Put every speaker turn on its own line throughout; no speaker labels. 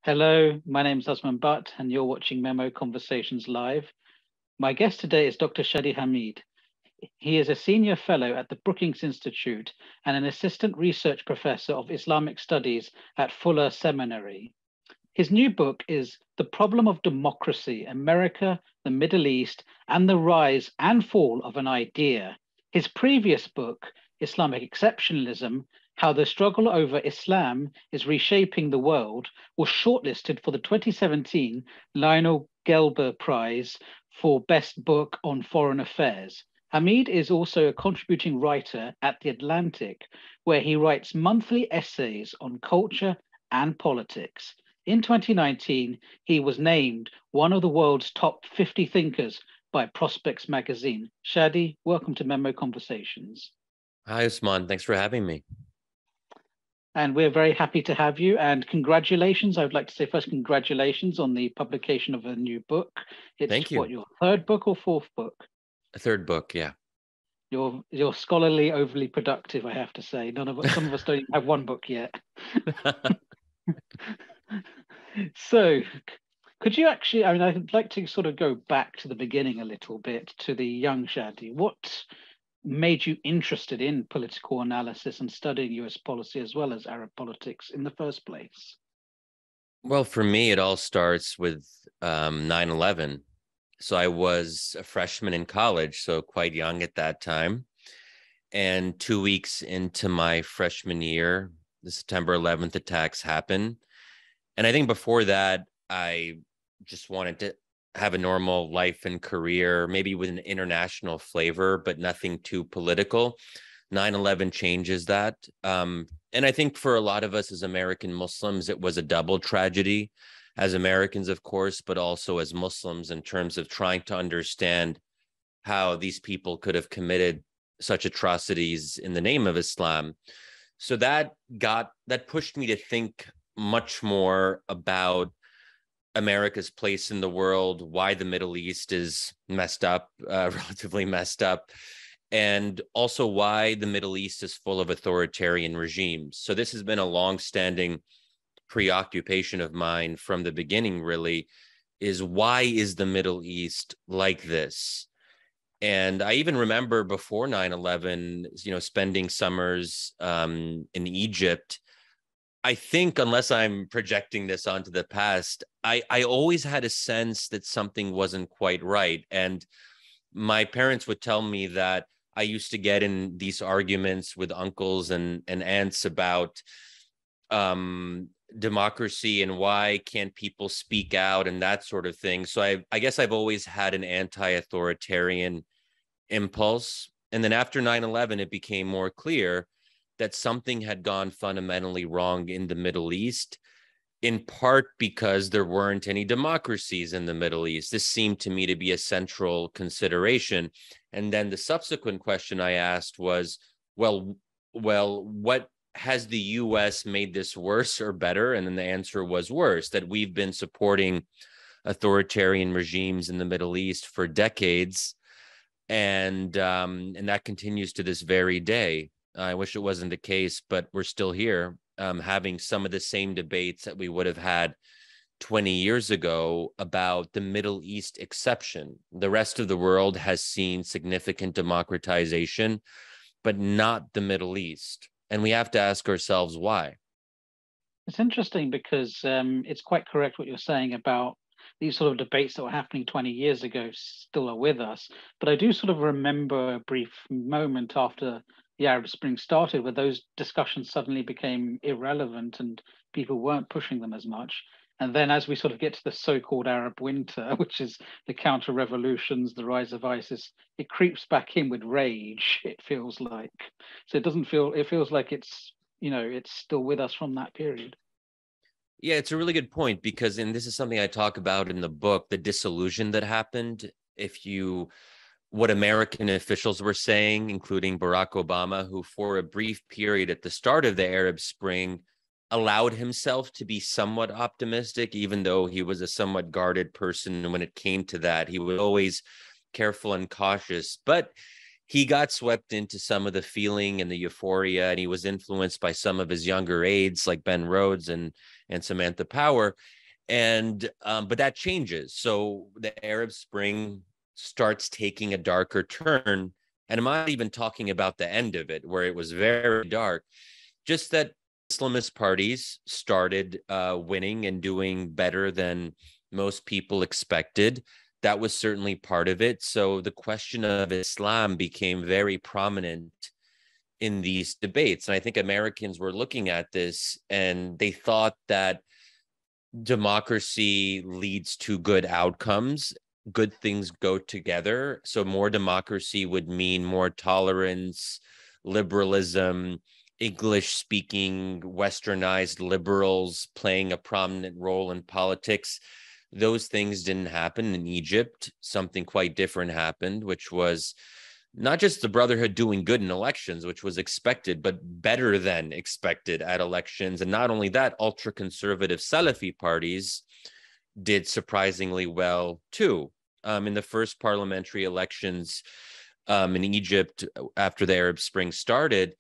Hello, my name is Osman Butt, and you're watching MEMO Conversations Live. My guest today is Dr. Shadi Hamid. He is a senior fellow at the Brookings Institution and an assistant research professor of Islamic studies at Fuller Seminary. His new book is The Problem of Democracy, America, the Middle East, and the Rise and Fall of an Idea. His previous book, Islamic Exceptionalism, How the Struggle Over Islam is Reshaping the World, was shortlisted for the 2017 Lionel Gelber Prize for Best Book on Foreign Affairs. Hamid is also a contributing writer at The Atlantic, where he writes monthly essays on culture and politics. In 2019, he was named one of the world's top 50 thinkers by Prospects magazine. Shadi, welcome to MEMO Conversations.
Hi, Usman. Thanks for having me.
And we're very happy to have you. And congratulations. I would like to say first, congratulations on the publication of a new book.
Thank you.
What, your third book or fourth book?
A third book, yeah.
You're scholarly, overly productive, I have to say. Some of us don't even have one book yet. So could you actually, I'd like to sort of go back to the beginning a little bit, to the young Shadi. What made you interested in political analysis and studying US policy as well as Arab politics in the first place?
Well, for me, it all starts with 9/11. So I was a freshman in college, so quite young at that time. And 2 weeks into my freshman year, the September 11th attacks happened. And I think before that, I just wanted to have a normal life and career, maybe with an international flavor, but nothing too political. 9/11 changes that. And I think for a lot of us as American Muslims, it was a double tragedy, as Americans, of course, but also as Muslims, in terms of trying to understand how these people could have committed such atrocities in the name of Islam. So that pushed me to think much more about America's place in the world, why the Middle East is messed up, relatively messed up, and also why the Middle East is full of authoritarian regimes. So this has been a long-standing preoccupation of mine from the beginning, really, is why is the Middle East like this? And I even remember before 9/11, spending summers in Egypt. I think, unless I'm projecting this onto the past, I always had a sense that something wasn't quite right. And my parents would tell me that I used to get in these arguments with uncles and aunts about democracy and why can't people speak out and that sort of thing. So I guess I've always had an anti-authoritarian impulse. And then after 9/11, it became more clear that something had gone fundamentally wrong in the Middle East, in part because there weren't any democracies in the Middle East. This seemed to me to be a central consideration. And then the subsequent question I asked was, well, what has the US made this worse or better? And then the answer was worse, that we've been supporting authoritarian regimes in the Middle East for decades. And that continues to this very day. I wish it wasn't the case, but we're still here having some of the same debates that we would have had 20 years ago about the Middle East exception. The rest of the world has seen significant democratization, but not the Middle East. And we have to ask ourselves why.
It's interesting because it's quite correct what you're saying about these sort of debates that were happening 20 years ago still are with us. But I do sort of remember a brief moment after the Arab Spring started where those discussions suddenly became irrelevant and people weren't pushing them as much. And then as we sort of get to the so-called Arab winter, which is the counter-revolutions, the rise of ISIS, it creeps back in with rage, it feels like. So it feels like it's still with us from that period.
Yeah, it's a really good point because, and this is something I talk about in the book, the disillusion that happened. What American officials were saying, including Barack Obama, who for a brief period at the start of the Arab Spring allowed himself to be somewhat optimistic, even though he was a somewhat guarded person. And when it came to that, he was always careful and cautious. But he got swept into some of the feeling and the euphoria, and he was influenced by some of his younger aides like Ben Rhodes and Samantha Power. And but that changes. So the Arab Spring starts taking a darker turn. And I'm not even talking about the end of it, where it was very dark, just that Islamist parties started winning and doing better than most people expected. That was certainly part of it. So the question of Islam became very prominent in these debates. And I think Americans were looking at this and they thought that democracy leads to good outcomes. Good things go together. So more democracy would mean more tolerance, liberalism, English speaking, westernized liberals playing a prominent role in politics. Those things didn't happen in Egypt. Something quite different happened, which was not just the Brotherhood doing good in elections, which was expected, but better than expected at elections. And not only that, ultra-conservative Salafi parties did surprisingly well too. In the first parliamentary elections in Egypt after the Arab Spring started,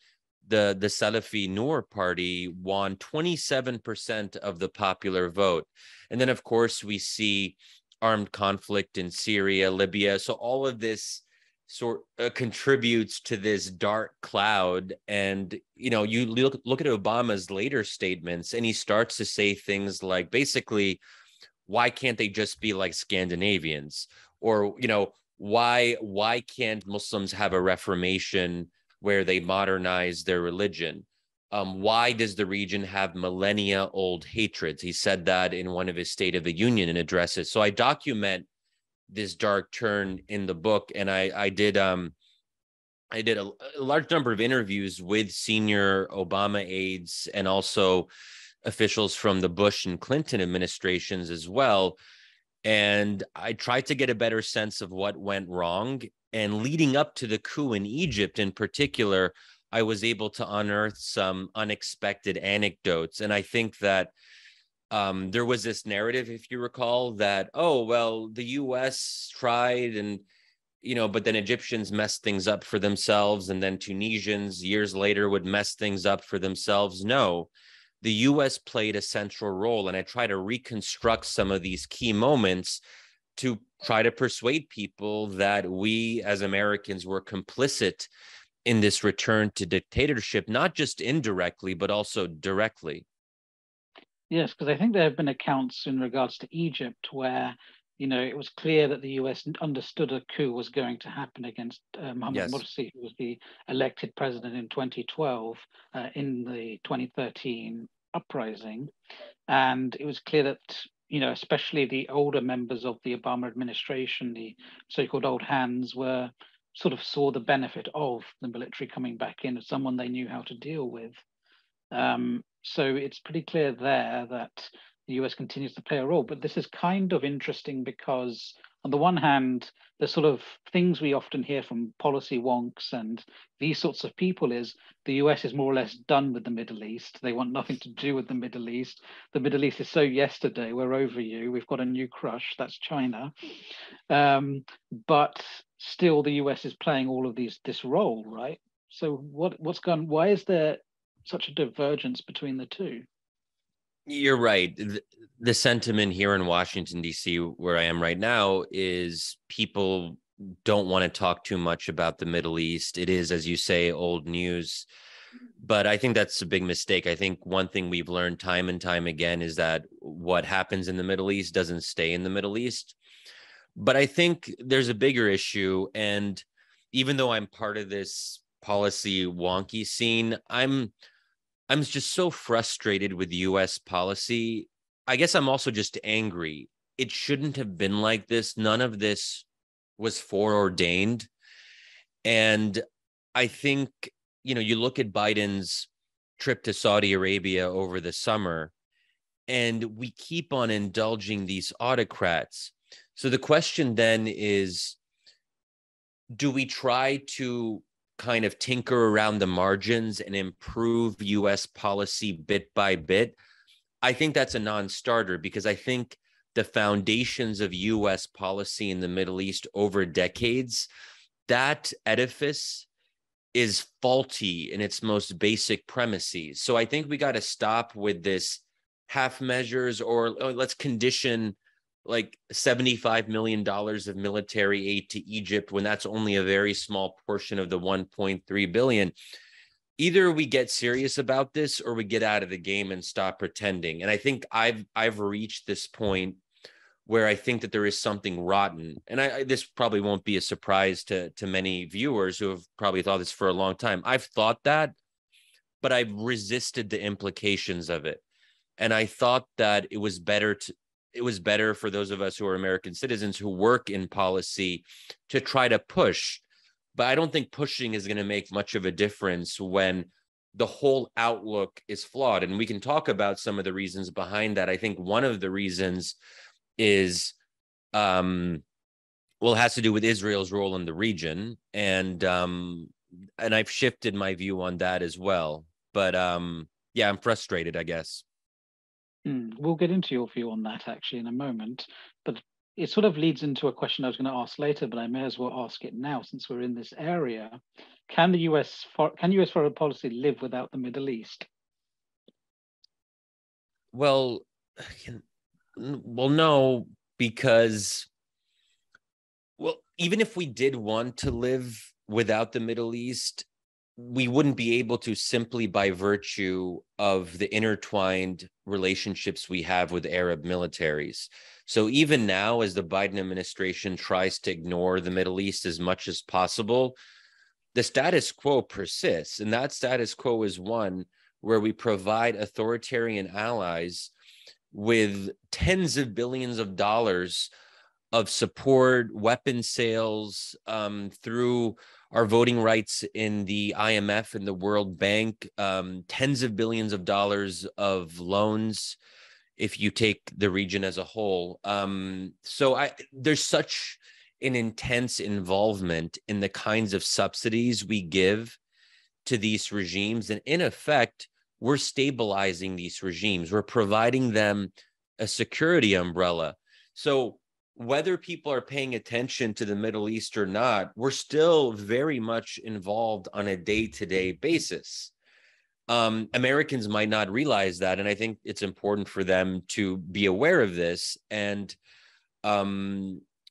the Salafi Noor party won 27% of the popular vote. And then, of course, we see armed conflict in Syria, Libya. So all of this contributes to this dark cloud. And, you know, you look at Obama's later statements, and he starts to say things like, basically, why can't they just be like Scandinavians? Or, you know, why can't Muslims have a reformation where they modernize their religion? Why does the region have millennia-old hatreds? He said that in one of his State of the Union addresses. So I document this dark turn in the book, and I did a large number of interviews with senior Obama aides and also officials from the Bush and Clinton administrations as well. And I tried to get a better sense of what went wrong. And leading up to the coup in Egypt in particular, I was able to unearth some unexpected anecdotes. And I think that there was this narrative, if you recall, that, oh, well, the US tried and, you know, but then Egyptians messed things up for themselves. And then Tunisians years later would mess things up for themselves. No, the US played a central role. And I try to reconstruct some of these key moments to try to persuade people that we as Americans were complicit in this return to dictatorship, not just indirectly, but also directly.
Yes, because I think there have been accounts in regards to Egypt where, you know, it was clear that the US understood a coup was going to happen against Mohamed Morsi, who was the elected president in 2012 in the 2013 uprising. And it was clear that, you know, especially the older members of the Obama administration, the so-called old hands, were sort of saw the benefit of the military coming back in as someone they knew how to deal with. So it's pretty clear there that the US continues to play a role. But this is kind of interesting because, on the one hand, the sort of things we often hear from policy wonks and these sorts of people is the US is more or less done with the Middle East. They want nothing to do with the Middle East. The Middle East is so yesterday, we're over you. We've got a new crush, that's China. But still, the US is playing all of this role, right? So what's gone? Why is there such a divergence between the two?
You're right. The sentiment here in Washington, D.C., where I am right now, is people don't want to talk too much about the Middle East. It is, as you say, old news. But I think that's a big mistake. I think one thing we've learned time and time again is that what happens in the Middle East doesn't stay in the Middle East. But I think there's a bigger issue. And even though I'm part of this policy wonky scene, I'm just so frustrated with US policy. I guess I'm also just angry. It shouldn't have been like this. None of this was foreordained. And I think, you know, you look at Biden's trip to Saudi Arabia over the summer, and we keep on indulging these autocrats. So the question then is, do we try to kind of tinker around the margins and improve US policy bit by bit? I think that's a non-starter, because I think the foundations of US policy in the Middle East over decades that edifice is faulty in its most basic premises. So I think we got to stop with this half measures, or let's condition like $75 million of military aid to Egypt when that's only a very small portion of the 1.3 billion. Either we get serious about this or we get out of the game and stop pretending. And I think I've reached this point where I think that there is something rotten. And this probably won't be a surprise to many viewers who have probably thought this for a long time. I've thought that, but I've resisted the implications of it. And I thought that it was better for those of us who are American citizens who work in policy to try to push. But I don't think pushing is going to make much of a difference when the whole outlook is flawed. And we can talk about some of the reasons behind that. I think one of the reasons is, it has to do with Israel's role in the region. And I've shifted my view on that as well. But yeah, I'm frustrated, I guess.
We'll get into your view on that actually in a moment, but it sort of leads into a question I was going to ask later, but I may as well ask it now since we're in this area. Can US foreign policy live without the Middle East?
Well, no, because, even if we did want to live without the Middle East, we wouldn't be able to simply by virtue of the intertwined relationships we have with Arab militaries. So even now, as the Biden administration tries to ignore the Middle East as much as possible, the status quo persists. And that status quo is one where we provide authoritarian allies with tens of billions of dollars of support, weapon sales, through our voting rights in the IMF and the World Bank, tens of billions of dollars of loans if you take the region as a whole. So there's such an intense involvement in the kinds of subsidies we give to these regimes. And in effect, we're stabilizing these regimes. We're providing them a security umbrella. So whether people are paying attention to the Middle East or not, we're still very much involved on a day-to-day basis. Americans might not realize that, and I think it's important for them to be aware of this. And,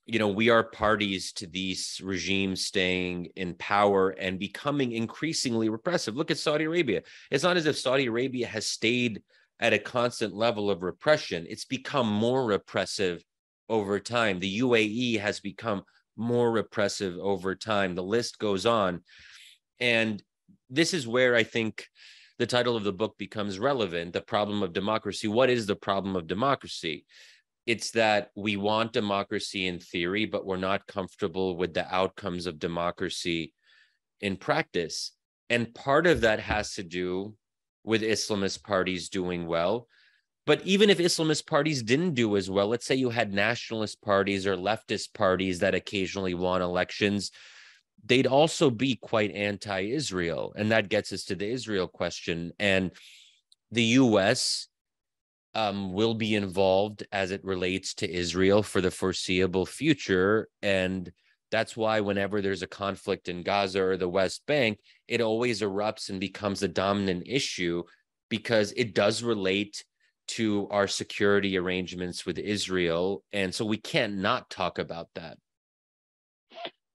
we are parties to these regimes staying in power and becoming increasingly repressive. Look at Saudi Arabia. It's not as if Saudi Arabia has stayed at a constant level of repression. It's become more repressive over time. The UAE has become more repressive over time. The list goes on. And this is where I think the title of the book becomes relevant, The Problem of Democracy. What is the problem of democracy? It's that we want democracy in theory, but we're not comfortable with the outcomes of democracy in practice. And part of that has to do with Islamist parties doing well. But even if Islamist parties didn't do as well, let's say you had nationalist parties or leftist parties that occasionally won elections, they'd also be quite anti-Israel. And that gets us to the Israel question. And the US will be involved as it relates to Israel for the foreseeable future. And that's why whenever there's a conflict in Gaza or the West Bank, it always erupts and becomes a dominant issue because it does relate to our security arrangements with Israel. And so we can't not talk about that.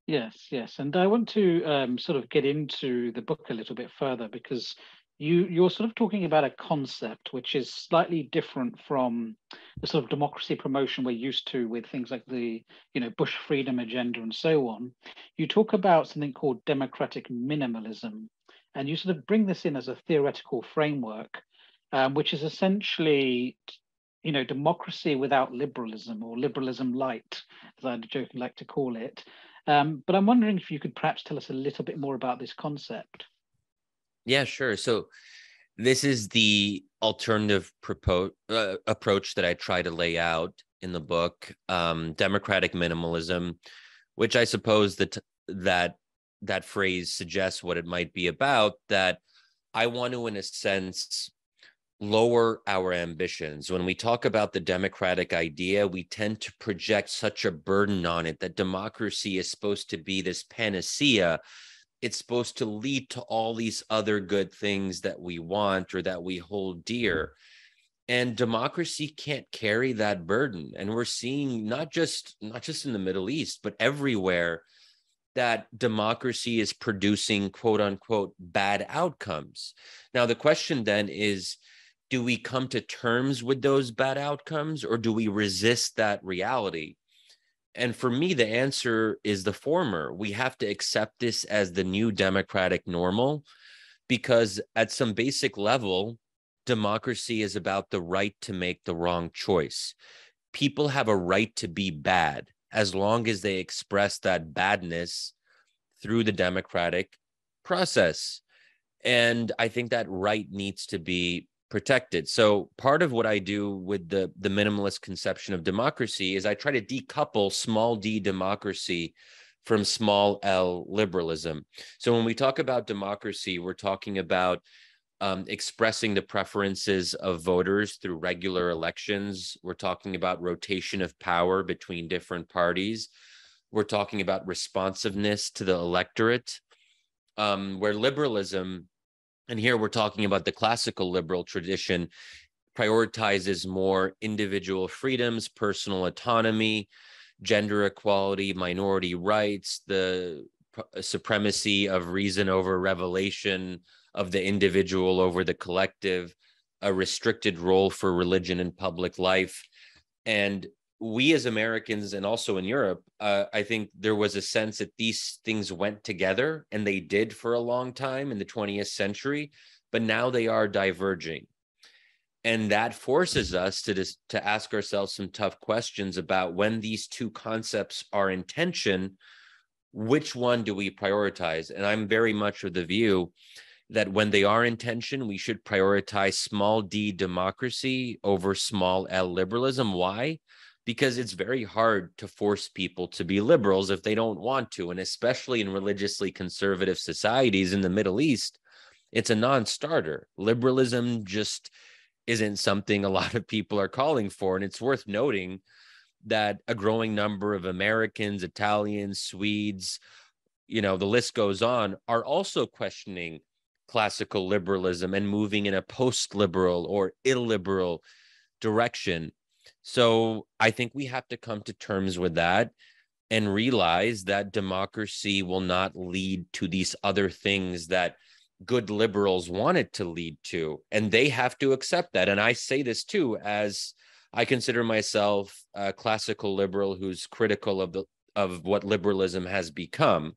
Yes. And I want to sort of get into the book a little bit further because you're sort of talking about a concept which is slightly different from the sort of democracy promotion we're used to with things like the Bush freedom agenda and so on. You talk about something called democratic minimalism, and you sort of bring this in as a theoretical framework, which is essentially democracy without liberalism, or liberalism light, as I jokingly like to call it. But I'm wondering if you could perhaps tell us a little bit more about this concept.
Yeah, sure. So this is the alternative approach that I try to lay out in the book, democratic minimalism, which I suppose that phrase suggests what it might be about, that I want to, in a sense, lower our ambitions. When we talk about the democratic idea, we tend to project such a burden on it that democracy is supposed to be this panacea. It's supposed to lead to all these other good things that we want or that we hold dear. And democracy can't carry that burden. And we're seeing not just in the Middle East, but everywhere, that democracy is producing quote unquote bad outcomes. Now, the question then is, do we come to terms with those bad outcomes, or do we resist that reality? And for me, the answer is the former. We have to accept this as the new democratic normal, because at some basic level, democracy is about the right to make the wrong choice. People have a right to be bad as long as they express that badness through the democratic process. And I think that right needs to be protected. So part of what I do with the minimalist conception of democracy is I try to decouple small d democracy from small l liberalism. So when we talk about democracy, we're talking about expressing the preferences of voters through regular elections. We're talking about rotation of power between different parties. We're talking about responsiveness to the electorate, where liberalism, and here we're talking about the classical liberal tradition, prioritizes more individual freedoms, personal autonomy, gender equality, minority rights, the supremacy of reason over revelation, of the individual over the collective, a restricted role for religion in public life. And we as Americans, and also in Europe, I think there was a sense that these things went together, and they did for a long time in the 20th century, but now they are diverging. And that forces us to ask ourselves some tough questions about, when these two concepts are in tension, which one do we prioritize? And I'm very much of the view that when they are in tension, we should prioritize small d democracy over small l liberalism. Why? Because it's very hard to force people to be liberals if they don't want to. And especially in religiously conservative societies in the Middle East, it's a non-starter. Liberalism just isn't something a lot of people are calling for. And it's worth noting that a growing number of Americans, Italians, Swedes, the list goes on, are also questioning classical liberalism and moving in a post-liberal or illiberal direction. So I think we have to come to terms with that and realize that democracy will not lead to these other things that good liberals want it to lead to. And they have to accept that. And I say this too, as I consider myself a classical liberal who's critical of what liberalism has become.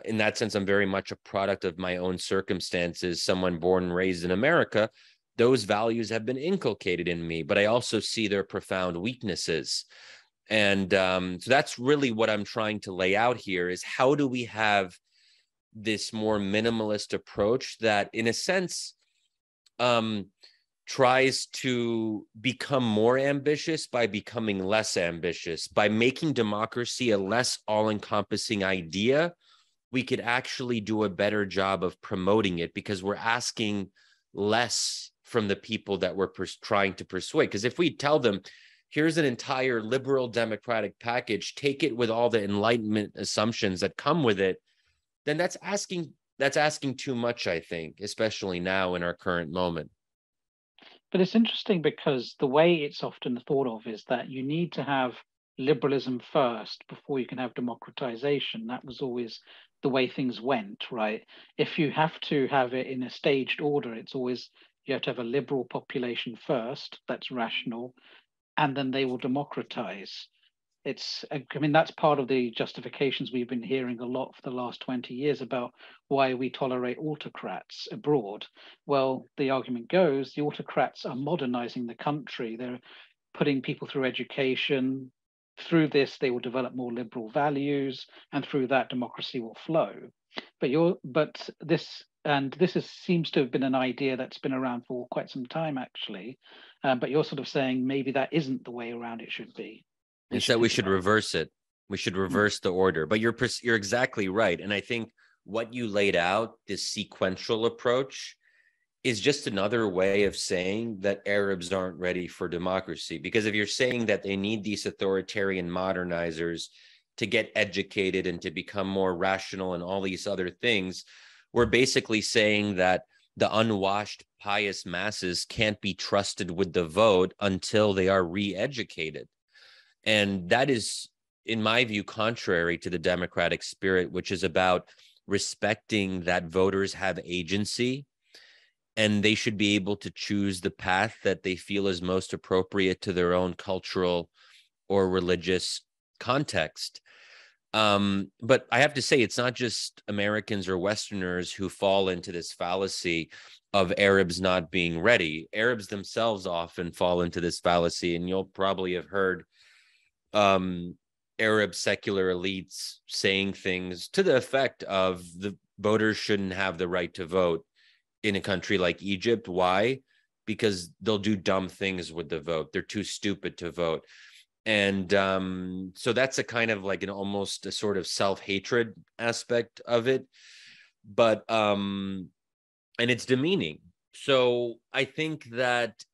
In that sense, I'm very much a product of my own circumstances, someone born and raised in America. Those values have been inculcated in me, but I also see their profound weaknesses. And so that's really what I'm trying to lay out here, is how do we have this more minimalist approach that, in a sense, tries to become more ambitious by becoming less ambitious. By making democracy a less all-encompassing idea, we could actually do a better job of promoting it, because we're asking less from the people that we're trying to persuade. Because if we tell them, here's an entire liberal democratic package, take it with all the Enlightenment assumptions that come with it, then that's asking too much, I think, especially now in our current moment.
But it's interesting because the way it's often thought of is that you need to have liberalism first before you can have democratization. That was always the way things went, right? If you have to have it in a staged order, it's always, you have to have a liberal population first, that's rational, and then they will democratize. That's part of the justifications we've been hearing a lot for the last 20 years about why we tolerate autocrats abroad. Well, the argument goes, the autocrats are modernizing the country. They're putting people through education. Through this, they will develop more liberal values, and through that, democracy will flow. But this seems to have been an idea that's been around for quite some time, actually. But you're sort of saying maybe that isn't the way around it should be.
Instead, we should reverse it. We should reverse the order. But you're exactly right. And I think what you laid out, this sequential approach, is just another way of saying that Arabs aren't ready for democracy. Because if you're saying that they need these authoritarian modernizers to get educated and to become more rational and all these other things, we're basically saying that the unwashed, pious masses can't be trusted with the vote until they are re-educated. And that is, in my view, contrary to the democratic spirit, which is about respecting that voters have agency and they should be able to choose the path that they feel is most appropriate to their own cultural or religious context. But I have to say, it's not just Americans or Westerners who fall into this fallacy of Arabs not being ready. Arabs themselves often fall into this fallacy, and you'll probably have heard Arab secular elites saying things to the effect of the voters shouldn't have the right to vote in a country like Egypt. Why? Because they'll do dumb things with the vote. They're too stupid to vote. And so that's a kind of like an almost a sort of self-hatred aspect of it. But and it's demeaning. So I think that,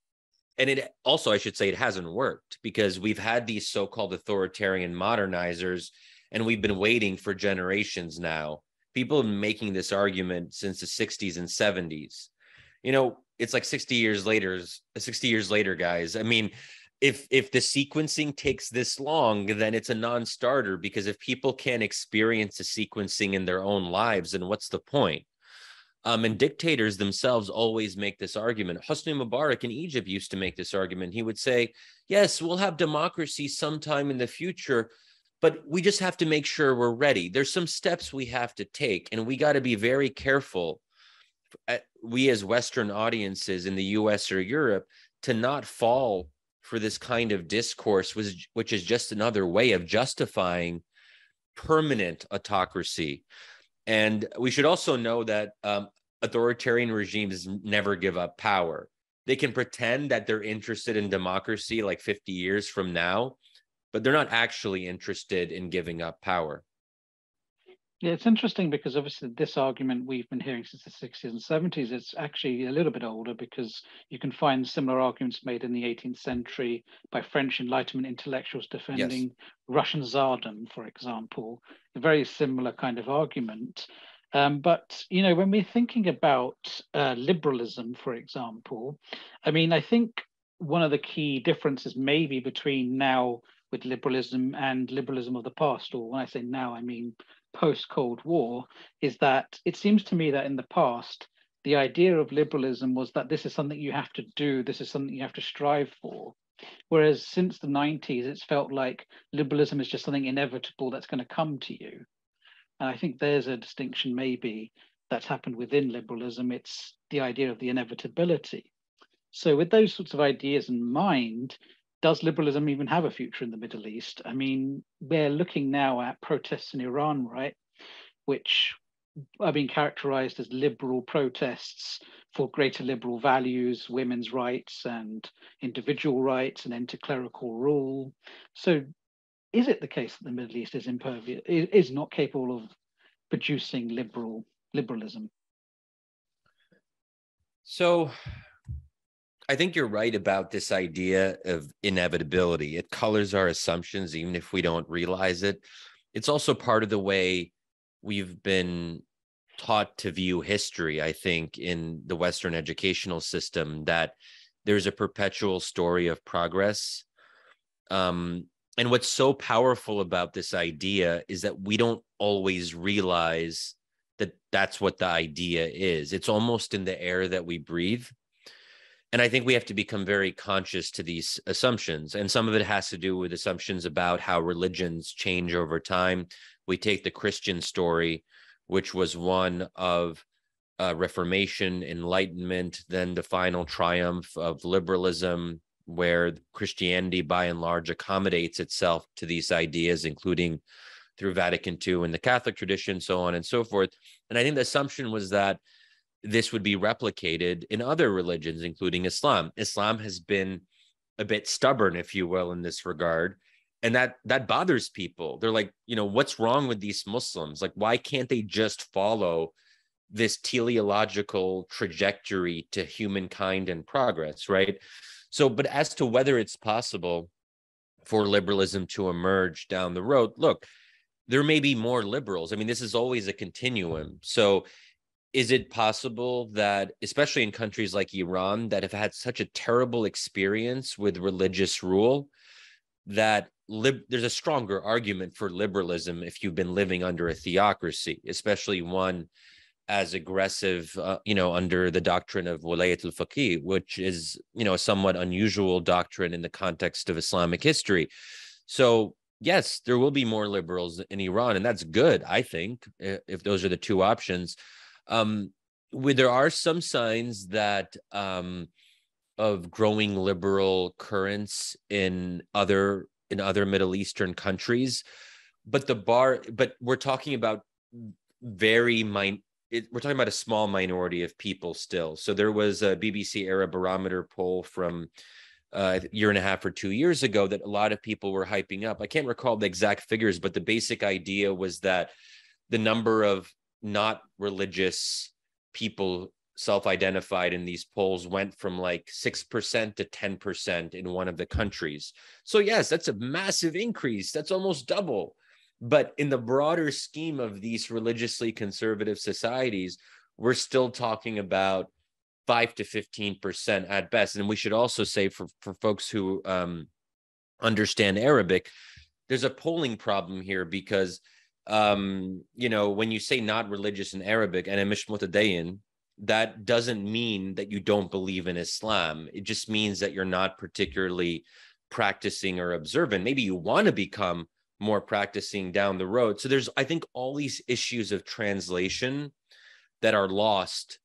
and it also, I should say, it hasn't worked, because we've had these so-called authoritarian modernizers, and we've been waiting for generations now. People have been making this argument since the 60s and 70s. You know, it's like 60 years later, guys. I mean, if the sequencing takes this long, then it's a non-starter, because if people can't experience the sequencing in their own lives, then what's the point? And dictators themselves always make this argument. Hosni Mubarak in Egypt used to make this argument. He would say, yes, we'll have democracy sometime in the future, but we just have to make sure we're ready. There's some steps we have to take, and we got to be very careful, we as Western audiences in the US or Europe, to not fall for this kind of discourse, which is just another way of justifying permanent autocracy. And we should also know that authoritarian regimes never give up power. They can pretend that they're interested in democracy like 50 years from now, but they're not actually interested in giving up power.
Yeah, it's interesting because obviously this argument we've been hearing since the 60s and 70s, it's actually a little bit older, because you can find similar arguments made in the 18th century by French Enlightenment intellectuals defending
Yes.
Russian Tsardom, for example, a very similar kind of argument. But, you know, when we're thinking about liberalism, for example, I mean, I think one of the key differences maybe between now with liberalism and liberalism of the past, or when I say now, I mean post-Cold War, is that it seems to me that in the past, the idea of liberalism was that this is something you have to do, this is something you have to strive for. Whereas since the 90s, it's felt like liberalism is just something inevitable that's going to come to you. And I think there's a distinction maybe that's happened within liberalism. It's the idea of the inevitability. So with those sorts of ideas in mind, does liberalism even have a future in the Middle East? I mean, we're looking now at protests in Iran, right, which are being characterized as liberal protests for greater liberal values, women's rights and individual rights and anti-clerical rule. So is it the case that the Middle East is impervious, is not capable of producing liberalism?
So I think you're right about this idea of inevitability. It colors our assumptions, even if we don't realize it. It's also part of the way we've been taught to view history, I think, in the Western educational system, that there's a perpetual story of progress. And what's so powerful about this idea is that we don't always realize that that's what the idea is. It's almost in the air that we breathe. And I think we have to become very conscious to these assumptions. And some of it has to do with assumptions about how religions change over time. We take the Christian story, which was one of Reformation, Enlightenment, then the final triumph of liberalism, where Christianity, by and large, accommodates itself to these ideas, including through Vatican II and the Catholic tradition, so on and so forth. And I think the assumption was that this would be replicated in other religions, including Islam. Islam has been a bit stubborn, if you will, in this regard. And that bothers people. They're like, you know, what's wrong with these Muslims? Like, why can't they just follow this teleological trajectory to humankind and progress, right? So, but as to whether it's possible for liberalism to emerge down the road, look, there may be more liberals. I mean, this is always a continuum. So is it possible that, especially in countries like Iran, that have had such a terrible experience with religious rule, that there's a stronger argument for liberalism if you've been living under a theocracy, especially one as aggressive, under the doctrine of Walayat al-Faqih, which is, a somewhat unusual doctrine in the context of Islamic history. So yes, there will be more liberals in Iran, and that's good, I think, if those are the two options. There are some signs that of growing liberal currents in other Middle Eastern countries, but we're talking about we're talking about a small minority of people still. So there was a BBC Arabarometer poll from a year and a half or 2 years ago that a lot of people were hyping up. I can't recall the exact figures, but the basic idea was that the number of not religious people self-identified in these polls went from like 6% to 10% in one of the countries. So yes, that's a massive increase. That's almost double. But in the broader scheme of these religiously conservative societies, we're still talking about 5 to 15% at best. And we should also say for folks who understand Arabic, there's a polling problem here because, when you say not religious in Arabic, and mish mutadayin, that doesn't mean that you don't believe in Islam. It just means that you're not particularly practicing or observant. Maybe you want to become more practicing down the road. So there's, I think, all these issues of translation that are lost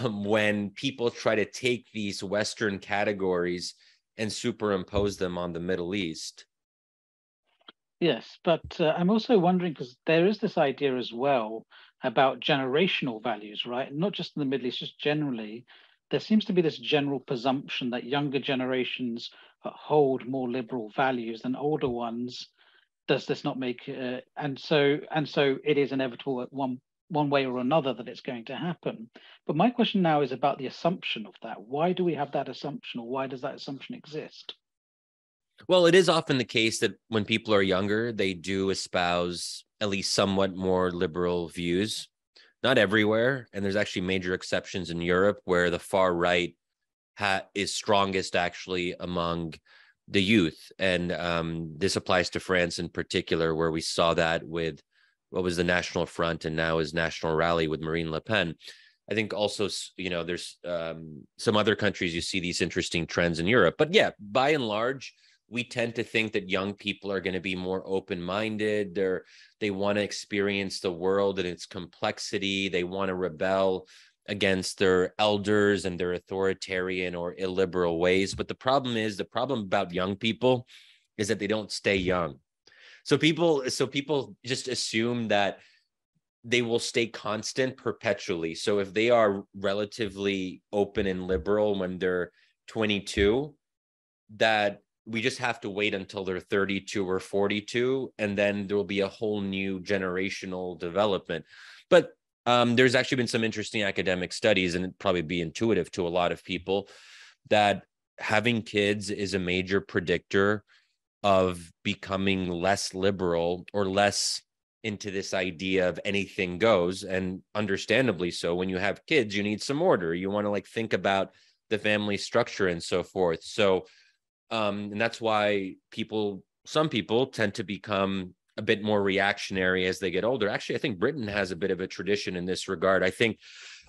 when people try to take these Western categories and superimpose them on the Middle East.
Yes, but I'm also wondering, because there is this idea as well about generational values, right? Not just in the Middle East, just generally. There seems to be this general presumption that younger generations hold more liberal values than older ones. Does this not make and so it is inevitable at one way or another that it's going to happen. But my question now is about the assumption of that. Why do we have that assumption, or why does that assumption exist?
Well, it is often the case that when people are younger, they do espouse at least somewhat more liberal views. Not everywhere, and there's actually major exceptions in Europe where the far right is strongest actually among the youth. And this applies to France in particular, where we saw that with what was the National Front and now is National Rally with Marine Le Pen. I think also, there's some other countries you see these interesting trends in Europe. But yeah, by and large, we tend to think that young people are going to be more open-minded. They want to experience the world and its complexity. They want to rebel against their elders and their authoritarian or illiberal ways. But the problem about young people is that they don't stay young. So people just assume that they will stay constant perpetually. So if they are relatively open and liberal when they're 22, that we just have to wait until they're 32 or 42, and then there will be a whole new generational development. But there's actually been some interesting academic studies, and it'd probably be intuitive to a lot of people, that having kids is a major predictor of becoming less liberal or less into this idea of anything goes. And understandably so, when you have kids, you need some order. You want to think about the family structure and so forth. So, and that's why some people tend to become a bit more reactionary as they get older. Actually, I think Britain has a bit of a tradition in this regard. I think,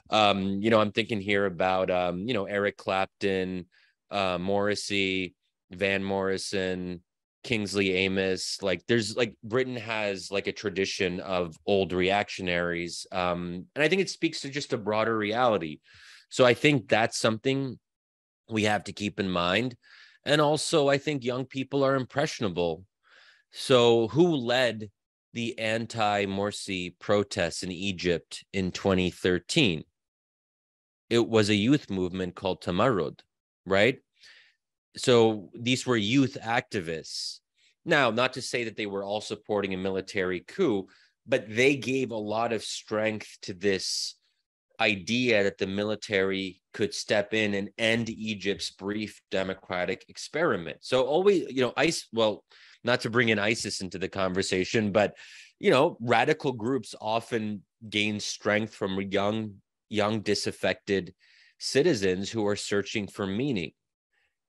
I'm thinking here about, Eric Clapton, Morrissey, Van Morrison, Kingsley Amis. Britain has a tradition of old reactionaries. And I think it speaks to just a broader reality. So I think that's something we have to keep in mind. And also, I think young people are impressionable. So who led the anti-Morsi protests in Egypt in 2013? It was a youth movement called Tamarrud, right? So these were youth activists. Now, not to say that they were all supporting a military coup, but they gave a lot of strength to this idea that the military could step in and end Egypt's brief democratic experiment. So always, well, not to bring in ISIS into the conversation, but, radical groups often gain strength from young disaffected citizens who are searching for meaning,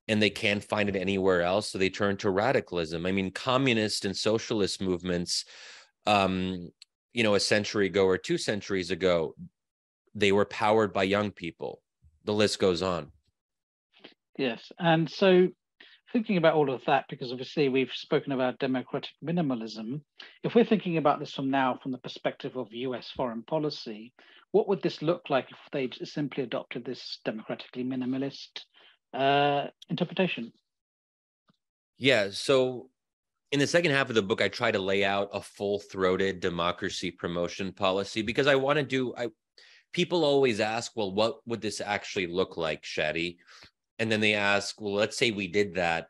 and they can't find it anywhere else, so they turn to radicalism. I mean, communist and socialist movements, a century ago or 2 centuries ago, they were powered by young people. The list goes on.
Yes. And so thinking about all of that, because obviously we've spoken about democratic minimalism, if we're thinking about this from the perspective of US foreign policy, what would this look like if they simply adopted this democratically minimalist interpretation?
Yeah. So in the second half of the book, I try to lay out a full-throated democracy promotion policy, because I want to people always ask, well, what would this actually look like, Shadi? And then they ask, well, let's say we did that.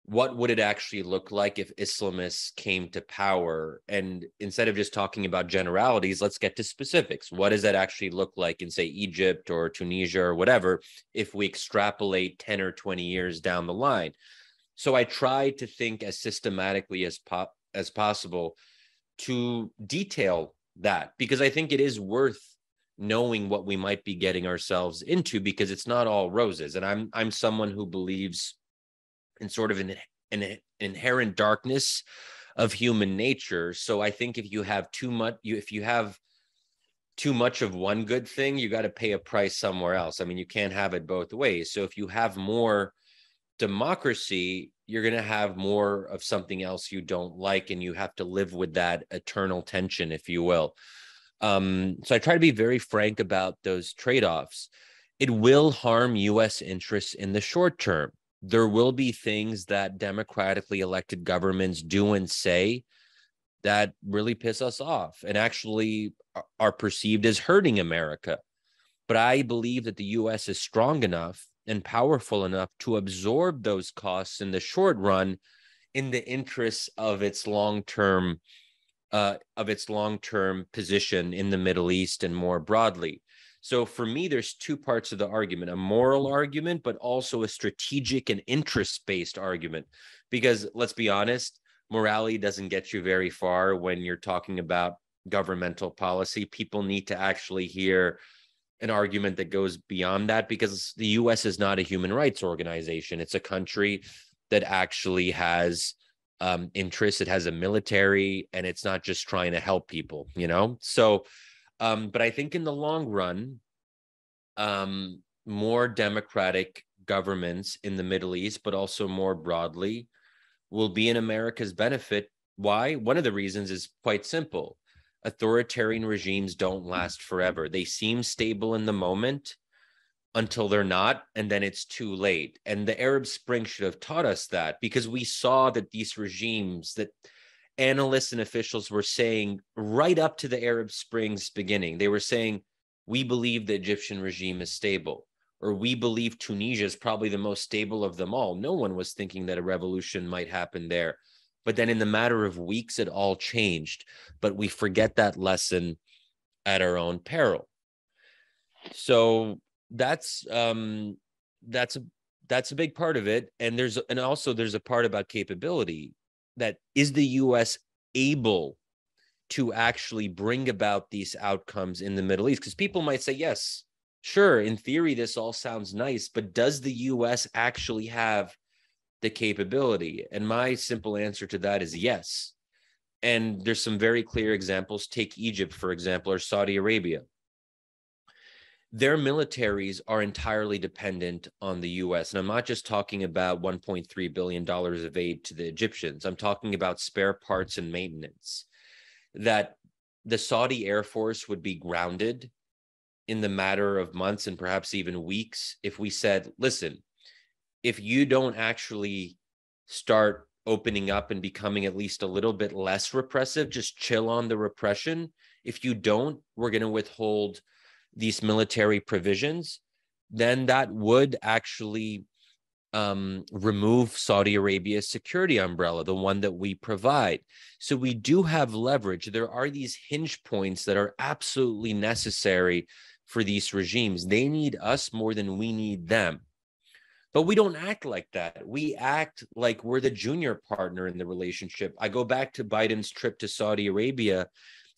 What would it actually look like if Islamists came to power? And instead of just talking about generalities, let's get to specifics. What does that actually look like in, say, Egypt or Tunisia or whatever, if we extrapolate 10 or 20 years down the line? So I try to think as systematically as possible to detail that, because I think it is worth knowing what we might be getting ourselves into, because it's not all roses. And I'm someone who believes in sort of an inherent darkness of human nature. So I think if you have too much of one good thing, you got to pay a price somewhere else. I mean, you can't have it both ways. So if you have more democracy, you're going to have more of something else you don't like, and you have to live with that eternal tension, if you will. So I try to be very frank about those trade-offs. It will harm U.S. interests in the short term. There will be things that democratically elected governments do and say that really piss us off and actually are perceived as hurting America. But I believe that the U.S. is strong enough and powerful enough to absorb those costs in the short run in the interests of its long-term position in the Middle East and more broadly. So for me, there's 2 parts of the argument: a moral argument, but also a strategic and interest-based argument. Because let's be honest, morality doesn't get you very far when you're talking about governmental policy. People need to actually hear an argument that goes beyond that, because the US is not a human rights organization. It's a country that actually has interests. It has a military, and it's not just trying to help people, So, but I think in the long run, more democratic governments in the Middle East, but also more broadly, will be in America's benefit. Why? One of the reasons is quite simple. Authoritarian regimes don't last forever. They seem stable in the moment until they're not, and then it's too late. And the Arab Spring should have taught us that, because we saw that these regimes, that analysts and officials were saying right up to the Arab Spring's beginning, they were saying, we believe the Egyptian regime is stable, or we believe Tunisia is probably the most stable of them all. No one was thinking that a revolution might happen there. But then in the matter of weeks, it all changed. But we forget that lesson at our own peril. So that's a big part of it. And there's a part about capability. That is the US able to actually bring about these outcomes in the Middle East? Because people might say, yes, sure, in theory, this all sounds nice, but does the US actually have the capability? And my simple answer to that is yes. And there's some very clear examples. Take Egypt, for example, or Saudi Arabia. Their militaries are entirely dependent on the US. And I'm not just talking about $1.3 billion of aid to the Egyptians. I'm talking about spare parts and maintenance. That the Saudi Air Force would be grounded in the matter of months and perhaps even weeks if we said, listen, if you don't actually start opening up and becoming at least a little bit less repressive, just chill on the repression. If you don't, we're going to withhold these military provisions. Then that would actually remove Saudi Arabia's security umbrella, the one that we provide. So we do have leverage. There are these hinge points that are absolutely necessary for these regimes. They need us more than we need them. But we don't act like that. We act like we're the junior partner in the relationship. I go back to Biden's trip to Saudi Arabia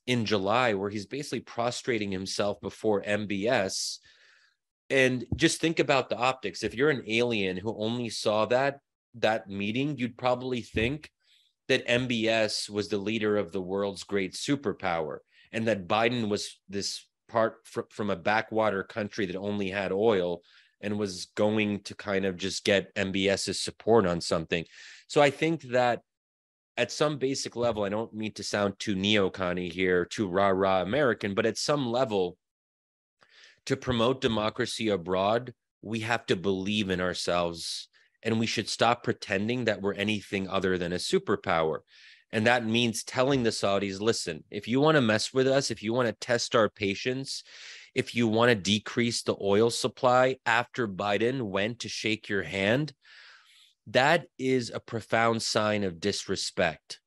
in July, where he's basically prostrating himself before MBS. And just think about the optics. If you're an alien who only saw that meeting, you'd probably think that MBS was the leader of the world's great superpower, and that Biden was this part from a backwater country that only had oil and was going to kind of just get MBS's support on something. So I think that at some basic level, I don't mean to sound too neocon here, too rah-rah American, but at some level, to promote democracy abroad, we have to believe in ourselves, and we should stop pretending that we're anything other than a superpower. And that means telling the Saudis, listen, if you want to mess with us, if you want to test our patience, if you want to decrease the oil supply after Biden went to shake your hand, that is a profound sign of disrespect.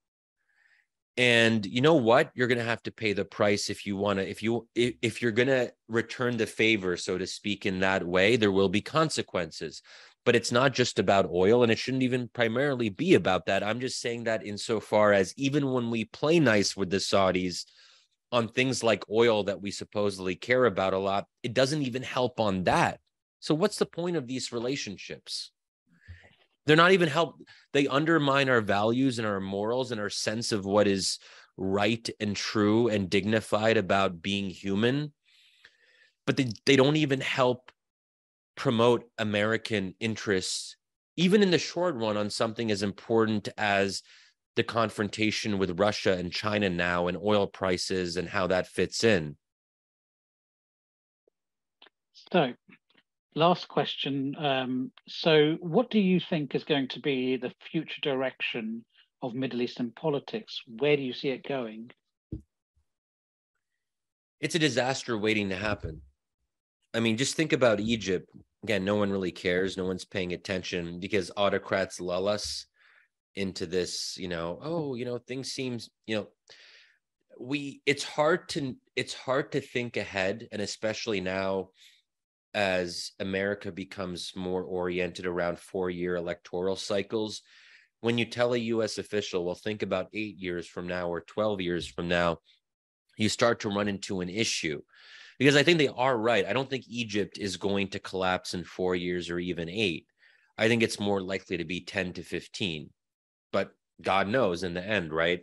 And you know what? You're going to have to pay the price if you want to, if you're going to return the favor, so to speak, in that way. There will be consequences. But it's not just about oil, and it shouldn't even primarily be about that. I'm just saying that insofar as even when we play nice with the Saudis on things like oil that we supposedly care about a lot, it doesn't even help on that. So what's the point of these relationships? They're not even help. They undermine our values and our morals and our sense of what is right and true and dignified about being human. But they don't even help promote American interests, even in the short run, on something as important as the confrontation with Russia and China now, and oil prices and how that fits in.
So, last question. So what do you think is going to be the future direction of Middle Eastern politics? Where do you see it going?
It's a disaster waiting to happen. I mean, just think about Egypt. Again, no one really cares. No one's paying attention because autocrats lull us into this, things seems, it's hard to think ahead. And especially now, as America becomes more oriented around 4-year electoral cycles, when you tell a US official, well, think about 8 years from now or 12 years from now, you start to run into an issue. Because I think they are right. I don't think Egypt is going to collapse in 4 years or even 8. I think it's more likely to be 10 to 15. But God knows in the end, right?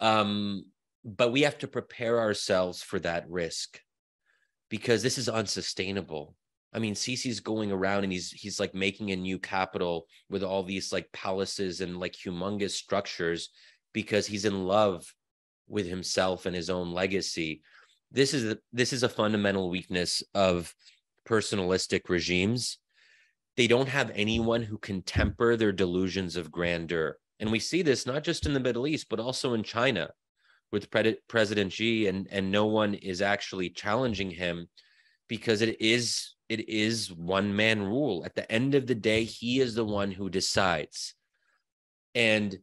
But we have to prepare ourselves for that risk, because this is unsustainable. I mean, Sisi's going around and he's like making a new capital with all these like palaces and like humongous structures because he's in love with himself and his own legacy. This is a fundamental weakness of personalistic regimes. They don't have anyone who can temper their delusions of grandeur. And we see this not just in the Middle East, but also in China with President Xi, and no one is actually challenging him because it is one-man rule. At the end of the day, he is the one who decides. And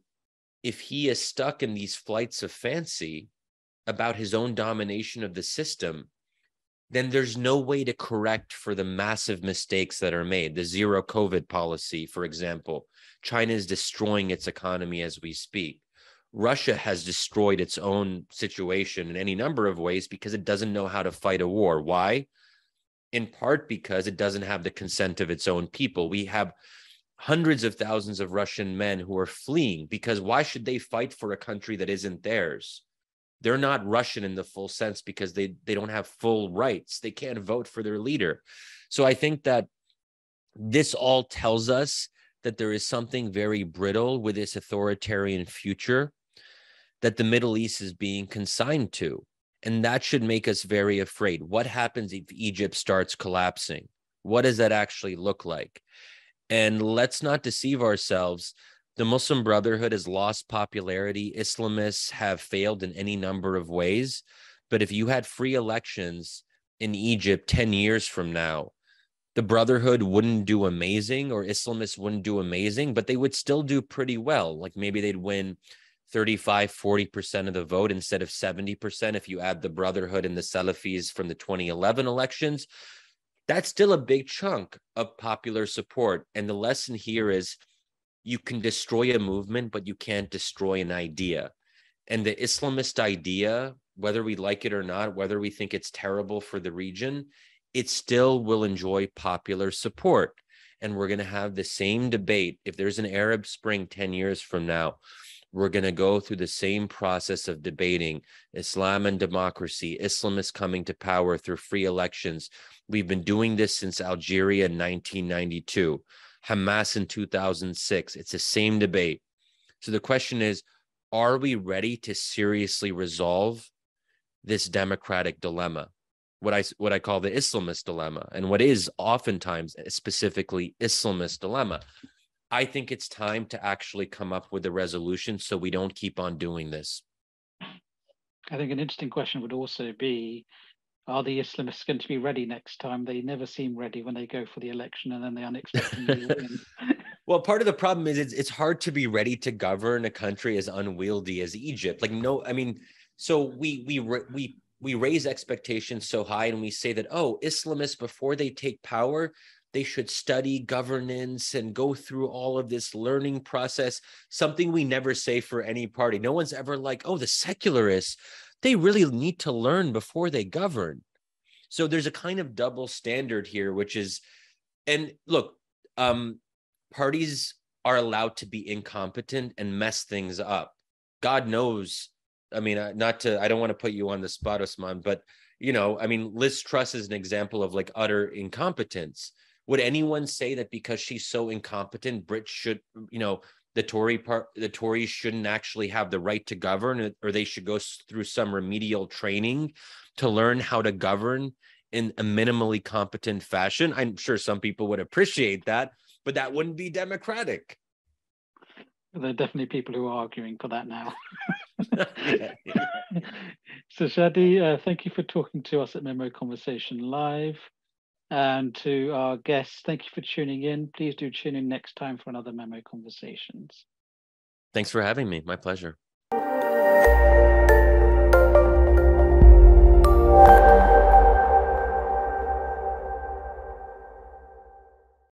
if he is stuck in these flights of fancy about his own domination of the system, then there's no way to correct for the massive mistakes that are made. The zero COVID policy, for example. China is destroying its economy as we speak. Russia has destroyed its own situation in any number of ways because it doesn't know how to fight a war. Why? In part because it doesn't have the consent of its own people. We have hundreds of thousands of Russian men who are fleeing because why should they fight for a country that isn't theirs? They're not Russian in the full sense because they don't have full rights. They can't vote for their leader. So I think that this all tells us that there is something very brittle with this authoritarian future that the Middle East is being consigned to. And that should make us very afraid. What happens if Egypt starts collapsing? What does that actually look like? And let's not deceive ourselves. The Muslim Brotherhood has lost popularity. Islamists have failed in any number of ways. But if you had free elections in Egypt 10 years from now, the Brotherhood wouldn't do amazing, or Islamists wouldn't do amazing, but they would still do pretty well. Like maybe they'd win 35, 40% of the vote instead of 70%. If you add the Brotherhood and the Salafis from the 2011 elections, that's still a big chunk of popular support. And the lesson here is you can destroy a movement, but you can't destroy an idea. And the Islamist idea, whether we like it or not, whether we think it's terrible for the region, it still will enjoy popular support. And we're going to have the same debate. If there's an Arab Spring 10 years from now, we're going to go through the same process of debating Islam and democracy, Islamists coming to power through free elections. We've been doing this since Algeria in 1992, Hamas in 2006. It's the same debate. So the question is, are we ready to seriously resolve this democratic dilemma? What I call the Islamist dilemma, and what is oftentimes specifically Islamist dilemma. I think it's time to actually come up with a resolution so we don't keep on doing this.
I think an interesting question would also be, are the Islamists going to be ready next time? They never seem ready when they go for the election and then they unexpectedly win.
Well, part of the problem is it's hard to be ready to govern a country as unwieldy as Egypt. So we raise expectations so high and we say that, oh, Islamists, before they take power, they should study governance and go through all of this learning process, something we never say for any party. No one's ever like, oh, the secularists, they really need to learn before they govern. So there's a kind of double standard here, which is, and look, parties are allowed to be incompetent and mess things up. God knows. I mean, I don't want to put you on the spot, Osman, but, Liz Truss is an example of like utter incompetence. Would anyone say that because she's so incompetent, the Tories shouldn't actually have the right to govern, or they should go through some remedial training to learn how to govern in a minimally competent fashion? I'm sure some people would appreciate that, but that wouldn't be democratic.
There are definitely people who are arguing for that now. So Shadi, thank you for talking to us at Memo Conversation Live. And to our guests, thank you for tuning in. Please do tune in next time for another Memo Conversations.
Thanks for having me. My pleasure.